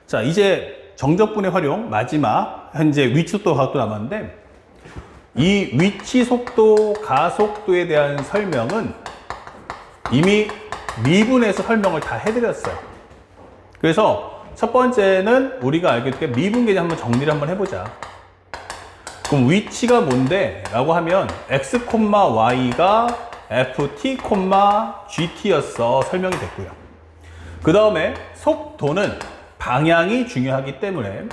자, 이제 정적분의 활용 마지막 현재 위치 속도 가속도 남았는데 이 위치 속도 가속도에 대한 설명은 이미 미분에서 설명을 다 해드렸어요. 그래서 첫 번째는 우리가 알게 된 미분 개념 한번 정리를 한번 해보자. 그럼 위치가 뭔데? 라고 하면 x, y가 ft, gt였어. 설명이 됐고요. 그 다음에 속도는 방향이 중요하기 때문에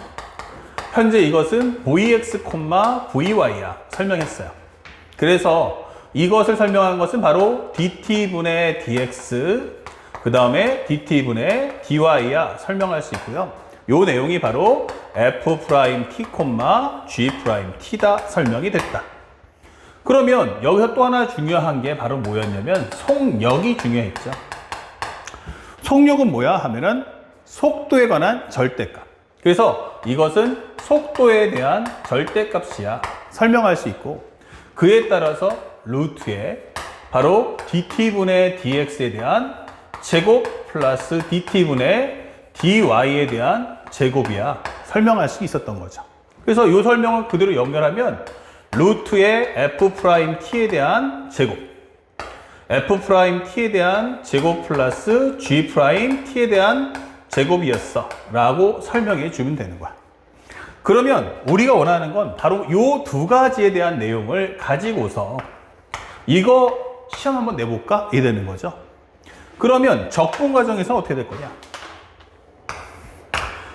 현재 이것은 vx, vy야. 설명했어요. 그래서 이것을 설명한 것은 바로 dt분의 dx, 그 다음에 dt분의 dy야. 설명할 수 있고요. 요 내용이 바로 f't, g't다. 설명이 됐다. 그러면 여기서 또 하나 중요한 게 바로 뭐였냐면 속력이 중요했죠. 속력은 뭐야 하면은 속도에 관한 절대값. 그래서 이것은 속도에 대한 절대값이야. 설명할 수 있고 그에 따라서 루트에 바로 dt분의 dx에 대한 제곱 플러스 dt분의 dy에 대한 제곱이야. 설명할 수 있었던 거죠. 그래서 이 설명을 그대로 연결하면 루트의 f't에 대한 제곱, f't에 대한 제곱 플러스 g't에 대한 제곱이었어 라고 설명해 주면 되는 거야. 그러면 우리가 원하는 건 바로 이 두 가지에 대한 내용을 가지고서 이거 시험 한번 내볼까? 이게 되는 거죠. 그러면 적분 과정에서 어떻게 될 거냐?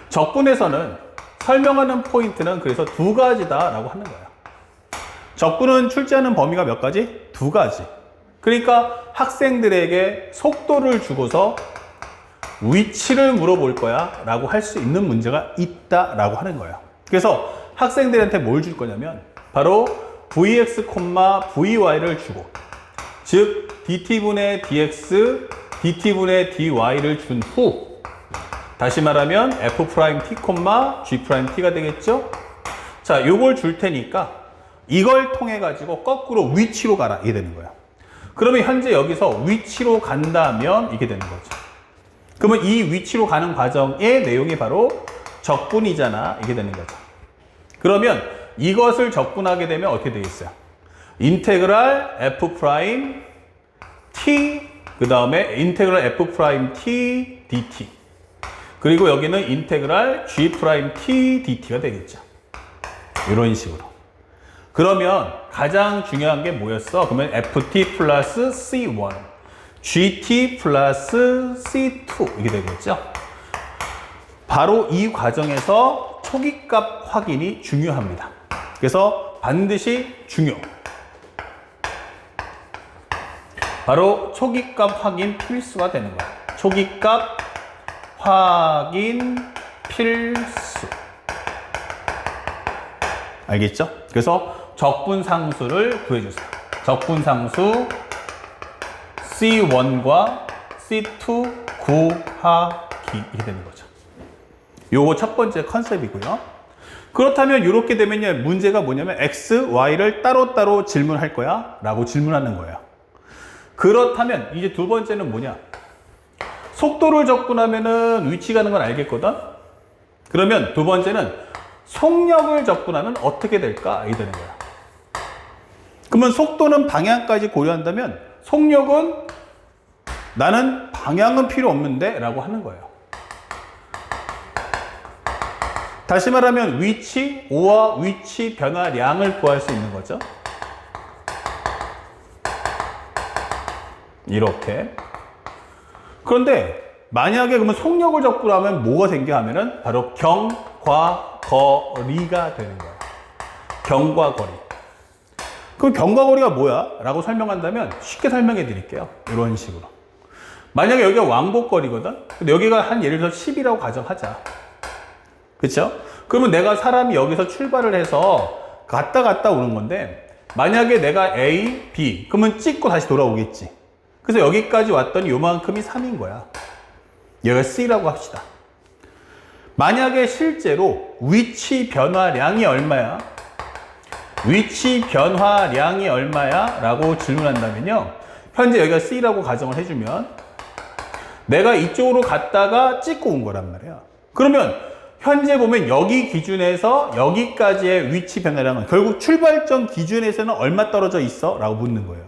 적분에서는 설명하는 포인트는 그래서 두 가지다 라고 하는 거야. 적분은 출제하는 범위가 몇 가지? 두 가지. 그러니까 학생들에게 속도를 주고서 위치를 물어볼 거야 라고 할 수 있는 문제가 있다 라고 하는 거예요. 그래서 학생들한테 뭘 줄 거냐면 바로 vx, vy를 주고 즉 dt분의 dx, dt분의 dy를 준 후 다시 말하면 f't, g't가 되겠죠? 자, 요걸 줄 테니까 이걸 통해 가지고 거꾸로 위치로 가라 이게 되는 거야. 그러면 현재 여기서 위치로 간다면 이게 되는 거죠. 그러면 이 위치로 가는 과정의 내용이 바로 적분이잖아. 이게 되는 거죠. 그러면 이것을 적분하게 되면 어떻게 되겠어요? 인테그랄 f' t 그 다음에 인테그랄 f' dt 그리고 여기는 인테그랄 g' dt가 되겠죠. 이런 식으로. 그러면 가장 중요한 게 뭐였어? 그러면 ft 플러스 c1 gt 플러스 c2 이게 되겠죠. 바로 이 과정에서 초기값 확인이 중요합니다. 그래서 반드시 중요. 바로 초기값 확인 필수가 되는 거예요. 초기값 확인 필수. 알겠죠? 그래서 적분상수를 구해주세요. 적분상수 C1과 C2 구하기 이게 되는 거죠. 요거 첫 번째 컨셉이고요. 그렇다면 이렇게 되면요, 문제가 뭐냐면 X, Y를 따로따로 질문할 거야 라고 질문하는 거예요. 그렇다면 이제 두 번째는 뭐냐? 속도를 적분하면은 위치 가는 건 알겠거든? 그러면 두 번째는 속력을 적분하면 어떻게 될까? 이게 되는 거야. 그러면 속도는 방향까지 고려한다면 속력은 나는 방향은 필요 없는데 라고 하는 거예요. 다시 말하면 위치, O와 위치 변화량을 구할 수 있는 거죠. 이렇게. 그런데 만약에 그러면 속력을 적분하면 뭐가 생겨 하면은 바로 경과 거리가 되는 거예요. 경과 거리. 그럼 경과 거리가 뭐야? 라고 설명한다면 쉽게 설명해 드릴게요. 이런 식으로. 만약에 여기가 왕복거리거든? 근데 여기가 한 예를 들어서 10이라고 가정하자. 그쵸? 그러면 내가 사람이 여기서 출발을 해서 갔다 오는 건데 만약에 내가 A, B 그러면 찍고 다시 돌아오겠지. 그래서 여기까지 왔더니 요만큼이 3인 거야. 여기가 C라고 합시다. 만약에 실제로 위치 변화량이 얼마야? 위치 변화량이 얼마야? 라고 질문한다면요. 현재 여기가 C라고 가정을 해주면 내가 이쪽으로 갔다가 찍고 온 거란 말이야. 그러면 현재 보면 여기 기준에서 여기까지의 위치 변화량은 결국 출발점 기준에서는 얼마 떨어져 있어? 라고 묻는 거예요.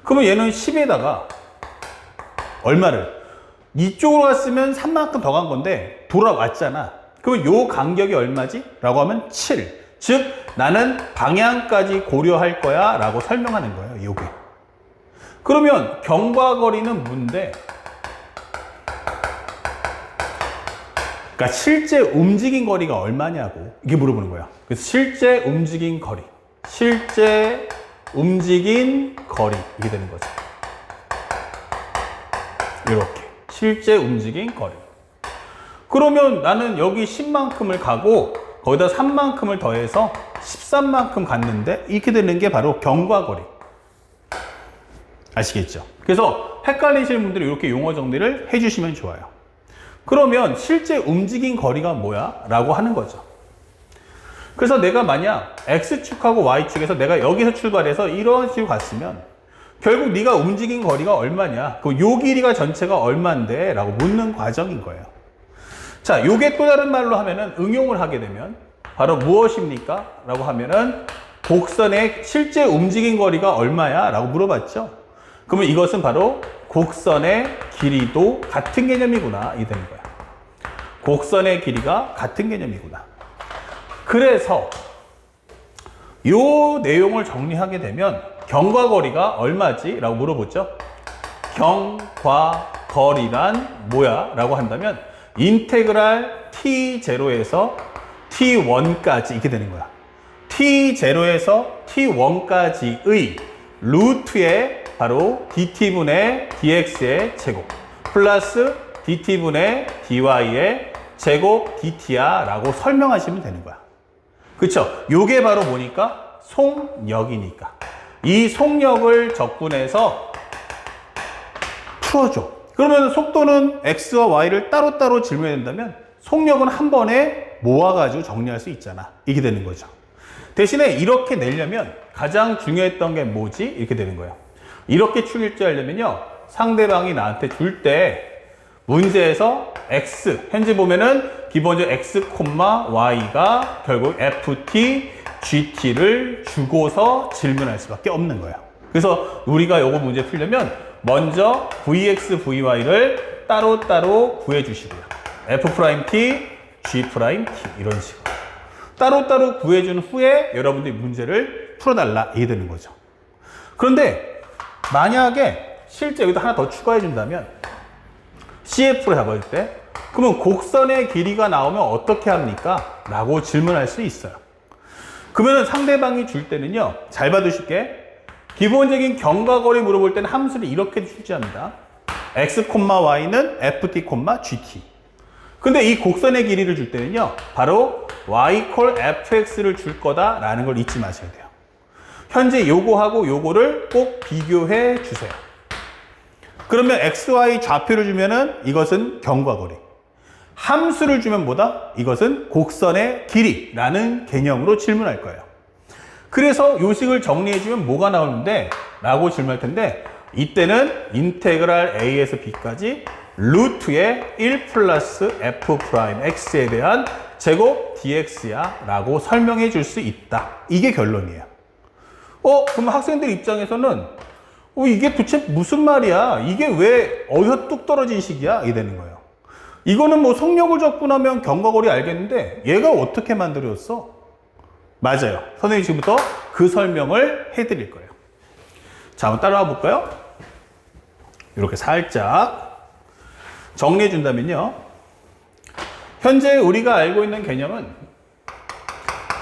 그러면 얘는 10에다가 얼마를? 이쪽으로 갔으면 3만큼 더 간 건데 돌아왔잖아. 그러면 요 간격이 얼마지? 라고 하면 7. 즉 나는 방향까지 고려할 거야 라고 설명하는 거예요. 요게. 그러면 경과거리는 뭔데? 그러니까 실제 움직인 거리가 얼마냐고 이게 물어보는 거야. 그래서 실제 움직인 거리, 실제 움직인 거리 이게 되는 거죠. 이렇게 실제 움직인 거리. 그러면 나는 여기 10만큼을 가고 거기다 3만큼을 더해서 13만큼 갔는데 이렇게 되는 게 바로 경과거리. 아시겠죠? 그래서 헷갈리시는 분들이 이렇게 용어 정리를 해주시면 좋아요. 그러면 실제 움직인 거리가 뭐야? 라고 하는 거죠. 그래서 내가 만약 X축하고 Y축에서 내가 여기서 출발해서 이런 식으로 갔으면 결국 네가 움직인 거리가 얼마냐? 그 요 길이가 전체가 얼만데? 라고 묻는 과정인 거예요. 자, 요게 또 다른 말로 하면은 응용을 하게 되면 바로 무엇입니까? 라고 하면은 곡선의 실제 움직인 거리가 얼마야? 라고 물어봤죠. 그러면 이것은 바로 곡선의 길이도 같은 개념이구나 이 되는 거야. 곡선의 길이가 같은 개념이구나. 그래서 요 내용을 정리하게 되면 경과거리가 얼마지? 라고 물어보죠. 경과거리란 뭐야? 라고 한다면 인테그랄 t0에서 t1까지 이렇게 되는 거야. t0에서 t1까지의 루트에 바로 dt분의 dx의 제곱 플러스 dt분의 dy의 제곱 dt야 라고 설명하시면 되는 거야. 그쵸? 요게 바로 뭐니까? 속력이니까. 이 속력을 적분해서 풀어줘. 그러면 속도는 x와 y를 따로따로 질문해야 된다면 속력은 한 번에 모아가지고 정리할 수 있잖아. 이게 되는 거죠. 대신에 이렇게 내려면 가장 중요했던 게 뭐지? 이렇게 되는 거예요. 이렇게 출제하려면요, 상대방이 나한테 줄 때 문제에서 x, 현재 보면은 기본적으로 x, y가 결국 ft, gt를 주고서 질문할 수밖에 없는 거예요. 그래서 우리가 요거 문제 풀려면 먼저 vx, vy를 따로따로 구해주시고요. f't, g't 이런 식으로 따로따로 구해준 후에 여러분들이 문제를 풀어달라 이게 되는 거죠. 그런데 만약에 실제 여기다 하나 더 추가해 준다면 CF를 잡을 때 그러면 곡선의 길이가 나오면 어떻게 합니까? 라고 질문할 수 있어요. 그러면 상대방이 줄 때는요, 잘 봐두실게. 기본적인 경과거리 물어볼 때는 함수를 이렇게 출제합니다. x, y는 ft, gt. 근데 이 곡선의 길이를 줄 때는요, 바로 y fx를 줄 거다라는 걸 잊지 마셔야 돼요. 현재 요거하고 요거를 꼭 비교해 주세요. 그러면 xy 좌표를 주면은 이것은 경과거리. 함수를 주면 뭐다? 이것은 곡선의 길이라는 개념으로 질문할 거예요. 그래서 요식을 정리해 주면 뭐가 나오는데? 라고 질문할 텐데 이때는 인테그랄 a에서 b까지 루트의 1 플러스 f 프라임 x에 대한 제곱 dx야 라고 설명해 줄 수 있다. 이게 결론이에요. 그럼 학생들 입장에서는 이게 도대체 무슨 말이야? 이게 왜 어디서 뚝 떨어진 식이야? 이게 되는 거예요. 이거는 뭐 속력을 적분하면 경과거리 알겠는데 얘가 어떻게 만들어졌어? 맞아요. 선생님이 지금부터 그 설명을 해드릴 거예요. 자, 한번 따라와 볼까요? 이렇게 살짝 정리해 준다면요. 현재 우리가 알고 있는 개념은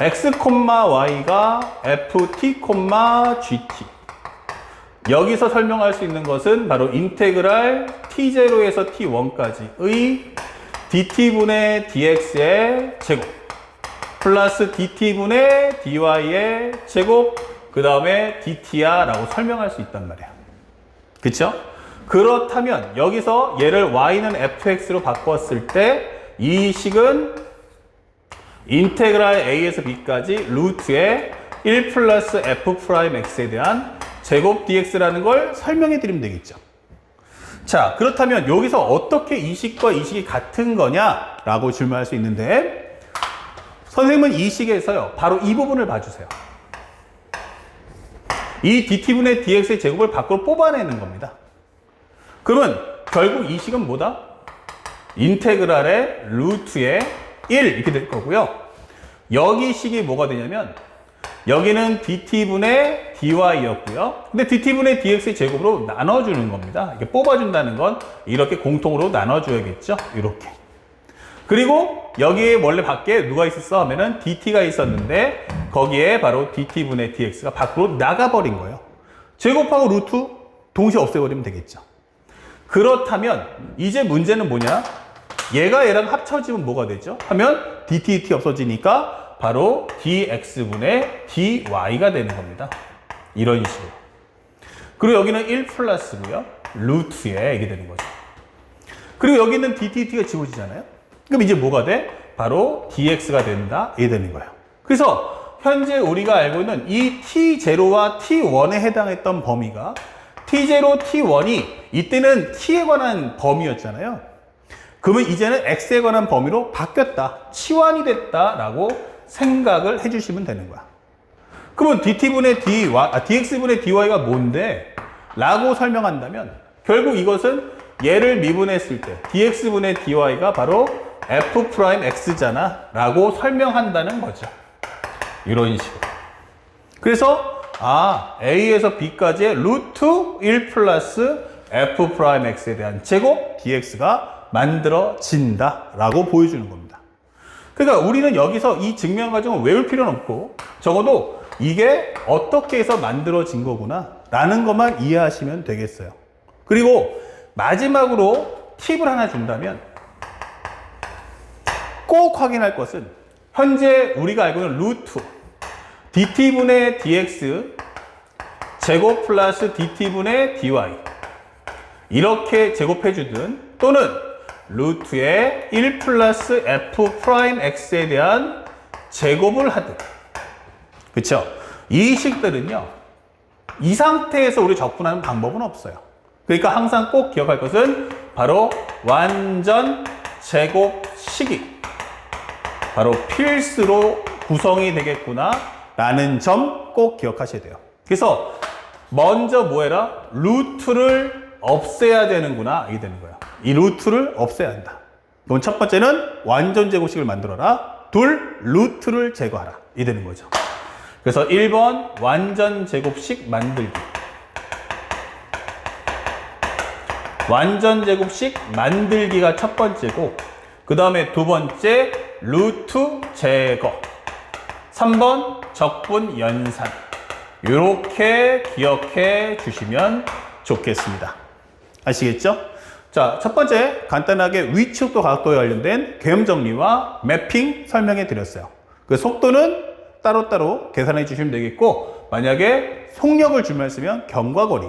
x, y가 ft, gt. 여기서 설명할 수 있는 것은 바로 인테그랄 t0에서 t1까지의 dt분의 dx의 제곱 플러스 dt분의 dy의 제곱 그 다음에 dt야 라고 설명할 수 있단 말이야. 그쵸? 그렇다면 여기서 얘를 y는 fx로 바꿨을 때 이 식은 인테그랄 a에서 b까지 루트의 1 플러스 f 프라임 x에 대한 제곱 dx라는 걸 설명해 드리면 되겠죠. 자, 그렇다면 여기서 어떻게 이 식과 이 식이 같은 거냐라고 질문할 수 있는데, 선생님은 이 식에서요, 바로 이 부분을 봐주세요. 이 dt분의 dx의 제곱을 밖으로 뽑아내는 겁니다. 그러면 결국 이 식은 뭐다? 인테그랄의 루트의 1 이렇게 될 거고요. 여기 식이 뭐가 되냐면 여기는 dt분의 dy였고요. 근데 dt분의 dx의 제곱으로 나눠주는 겁니다. 이렇게 뽑아준다는 건 이렇게 공통으로 나눠줘야겠죠. 이렇게. 그리고 여기에 원래 밖에 누가 있었어 하면은 dt가 있었는데 거기에 바로 dt분의 dx가 밖으로 나가버린 거예요. 제곱하고 루트 동시에 없애버리면 되겠죠. 그렇다면 이제 문제는 뭐냐? 얘가 얘랑 합쳐지면 뭐가 되죠? 하면 dt 없어지니까 바로 dx분의 dy가 되는 겁니다. 이런 식으로. 그리고 여기는 1 플러스고요. 루트에 이게 되는 거죠. 그리고 여기는 dt가 지워지잖아요. 그럼 이제 뭐가 돼? 바로 dx가 된다. 이게 되는 거예요. 그래서 현재 우리가 알고 있는 이 t0와 t1에 해당했던 범위가 t0, t1이 이때는 t에 관한 범위였잖아요. 그러면 이제는 x에 관한 범위로 바뀌었다. 치환이 됐다라고 생각을 해주시면 되는 거야. 그러면 dt분의 dx분의 dy가 뭔데? 라고 설명한다면 결국 이것은 얘를 미분했을 때 dx분의 dy가 바로 f'x잖아 라고 설명한다는 거죠. 이런 식으로. 그래서 a에서 b까지의 루트 1 플러스 f'x에 대한 제곱 dx가 만들어진다 라고 보여주는 겁니다. 그러니까 우리는 여기서 이 증명 과정을 외울 필요는 없고 적어도 이게 어떻게 해서 만들어진 거구나 라는 것만 이해하시면 되겠어요. 그리고 마지막으로 팁을 하나 준다면 꼭 확인할 것은 현재 우리가 알고 있는 루트 dt분의 dx 제곱 플러스 dt분의 dy 이렇게 제곱해 주든 또는 루트의 1 플러스 f'x에 대한 제곱을 하든 그렇죠? 이 식들은요 이 상태에서 우리 접근하는 방법은 없어요. 그러니까 항상 꼭 기억할 것은 바로 완전 제곱식이 바로 필수로 구성이 되겠구나 라는 점 꼭 기억하셔야 돼요. 그래서 먼저 뭐 해라? 루트를 없애야 되는구나 이게 되는 거예요. 이 루트를 없애야 한다. 그럼 첫 번째는 완전 제곱식을 만들어라. 둘, 루트를 제거하라. 이게 되는 거죠. 그래서 1번 완전 제곱식 만들기. 완전 제곱식 만들기가 첫 번째고 그 다음에 두 번째 루트 제거. 3번 적분 연산. 이렇게 기억해 주시면 좋겠습니다. 아시겠죠? 자, 첫 번째 간단하게 위축도 각도에 관련된 개념 정리와 매핑 설명해 드렸어요. 그 속도는 따로따로 계산해 주시면 되겠고 만약에 속력을 주면 쓰면 경과거리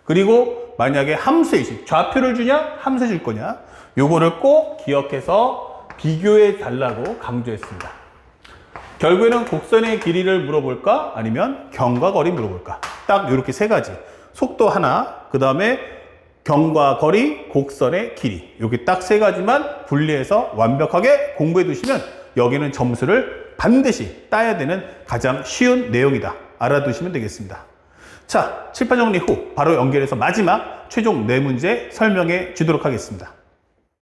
그리고 만약에 함수의식 좌표를 주냐 함수 줄 거냐 요거를 꼭 기억해서 비교해 달라고 강조했습니다. 결국에는 곡선의 길이를 물어볼까 아니면 경과거리 물어볼까 딱 이렇게 세 가지 속도 하나 그 다음에 경과 거리, 곡선의 길이 이렇게 딱 세 가지만 분리해서 완벽하게 공부해 두시면 여기는 점수를 반드시 따야 되는 가장 쉬운 내용이다. 알아두시면 되겠습니다. 자, 칠판 정리 후 바로 연결해서 마지막 최종 4문제 설명해 주도록 하겠습니다.